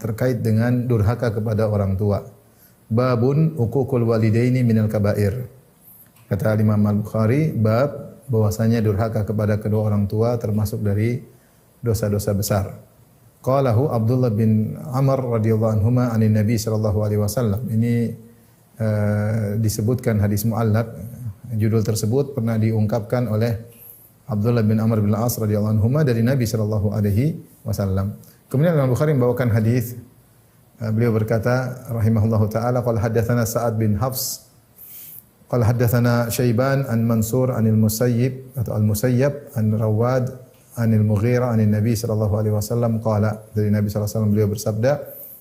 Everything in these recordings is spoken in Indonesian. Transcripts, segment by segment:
terkait dengan durhaka kepada orang tua. Babun uququl walidaini minal kabair. Kata Imam Al-Bukhari, bab bahwasanya durhaka kepada kedua orang tua termasuk dari dosa-dosa besar. Qalahu Abdullah bin Amr radhiyallahu anhuma anin Nabi sallallahu alaihi wasallam. Ini disebutkan hadis muallaq. Judul tersebut pernah diungkapkan oleh Abdullah bin Amr bin Al-As radhiyallahu anhuma dari Nabi sallallahu alaihi wasallam. Kemudian Imam Bukhari membawakan hadis, beliau berkata rahimahullahu taala, qala haddatsana Sa'ad bin Hafs qala haddatsana Syaiban an Mansur anil Musayyib atau Al-Musayyab an Rawad anil Mughirah anin Nabi sallallahu alaihi wasallam qala, dari Nabi sallallahu alaihi wasallam beliau bersabda,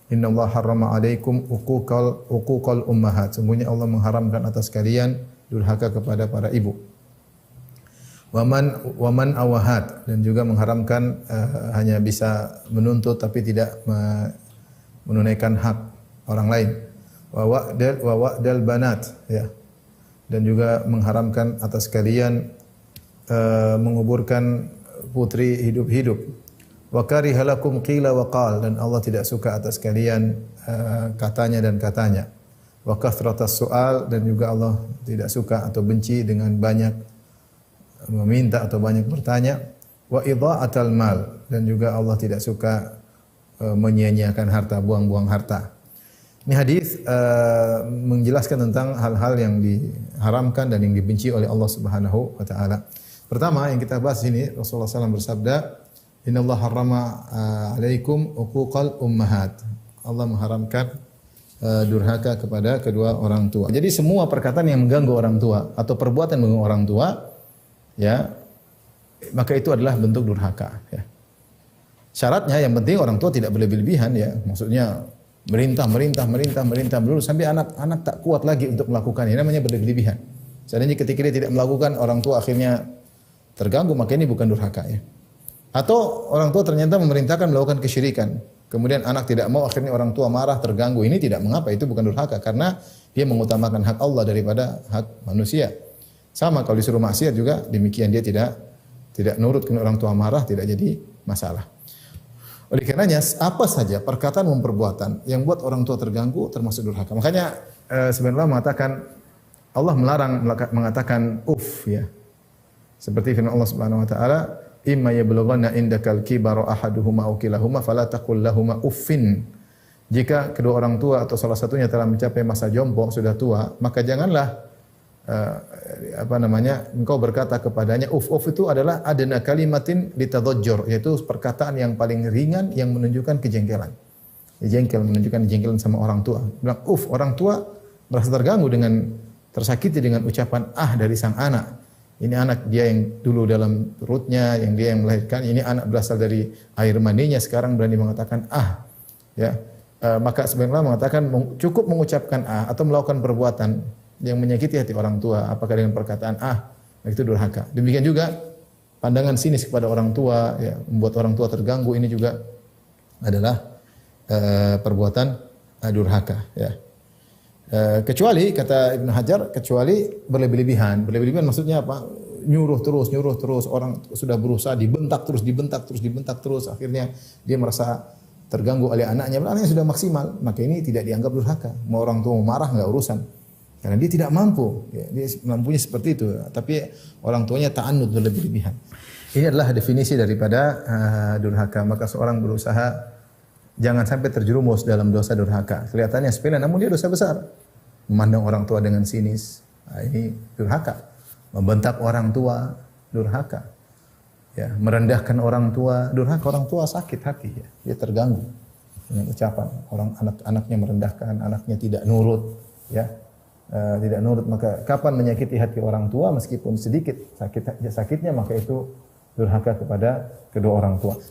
innallaha harrama alaikum uquqal ummahat. Sungguhnya Allah mengharamkan atas kalian durhaka kepada para ibu. Waman awahat, dan juga mengharamkan hanya bisa menuntut tapi tidak menunaikan hak orang lain. Wa wa'dal banat, ya. Dan juga mengharamkan atas kalian menguburkan putri hidup-hidup. Wa karihalakum qila wa qal, dan Allah tidak suka atas kalian katanya dan katanya. Wa kathratas su'al, dan juga Allah tidak suka atau benci dengan banyak meminta atau banyak bertanya. Wa idha'atal mal, dan juga Allah tidak suka menyia-nyiakan harta, buang-buang harta. Ini hadis menjelaskan tentang hal-hal yang diharamkan dan yang dibenci oleh Allah Subhanahu wa taala. Pertama yang kita bahas ini, Rasulullah SAW bersabda, innallaha harrama alaikum uquqal ummahat. Allah mengharamkan durhaka kepada kedua orang tua. Jadi semua perkataan yang mengganggu orang tua atau perbuatan mengganggu orang tua, ya, maka itu adalah bentuk durhaka, ya. Syaratnya yang penting orang tua tidak berlebih-lebihan, ya. Maksudnya merintah dulu sampai anak tak kuat lagi untuk melakukannya. Ini namanya berlebih-lebihan. Seandainya ketika dia tidak melakukan, orang tua akhirnya terganggu, maka ini bukan durhaka, ya. Atau orang tua ternyata memerintahkan melakukan kesyirikan, kemudian anak tidak mau, akhirnya orang tua marah, terganggu. Ini tidak mengapa, itu bukan durhaka karena dia mengutamakan hak Allah daripada hak manusia. Sama kalau disuruh maksiat juga demikian, dia tidak nurut, kemudian orang tua marah, tidak jadi masalah. Oleh karenanya apa saja perkataan maupun perbuatan yang buat orang tua terganggu termasuk durhaka. Makanya sebenarnya mengatakan Allah melarang mengatakan ya. Seperti firman Allah Subhanahu wa taala, imma yablughanna indakal kibaru ahaduhuma aw kilahuma fala taqul lahumu uffin. Jika kedua orang tua atau salah satunya telah mencapai masa jompo, sudah tua, maka janganlah engkau berkata kepadanya uf itu adalah adna kalimatin litadajjur, yaitu perkataan yang paling ringan yang menunjukkan kejengkelan. Jengkel, menunjukkan jengkelan sama orang tua. Bilang orang tua merasa terganggu dengan tersakiti dengan ucapan dari sang anak. Ini anak dia yang dulu dalam perutnya, yang dia yang melahirkan, ini anak berasal dari air maninya, sekarang berani mengatakan ya. Maka sebenarnya mengatakan cukup mengucapkan atau melakukan perbuatan yang menyakiti hati orang tua, apakah dengan perkataan itu durhaka. Demikian juga pandangan sinis kepada orang tua, ya, membuat orang tua terganggu, ini juga adalah perbuatan durhaka, ya. Kecuali kata Ibnu Hajar, kecuali berlebih-lebihan. Berlebih-lebihan maksudnya apa? Nyuruh terus, orang sudah berusaha dibentak terus, akhirnya dia merasa terganggu oleh anaknya sudah maksimal, maka ini tidak dianggap durhaka. Mau orang tua marah enggak urusan. Karena dia tidak mampu, ya, dia mampunya seperti itu. Tapi orang tuanya ta'annud, berlebih-lebihan. Ini adalah definisi daripada durhaka. Maka seorang berusaha jangan sampai terjerumus dalam dosa durhaka. Kelihatannya sepele, namun dia dosa besar. Memandang orang tua dengan sinis, ini durhaka. Membentak orang tua, durhaka. Ya, merendahkan orang tua, durhaka. Orang tua sakit hati, ya. Dia terganggu dengan ucapan anaknya merendahkan, anaknya tidak nurut, ya. Tidak nurut, maka kapan menyakiti hati orang tua meskipun sedikit sakitnya, maka itu durhaka kepada kedua orang tua.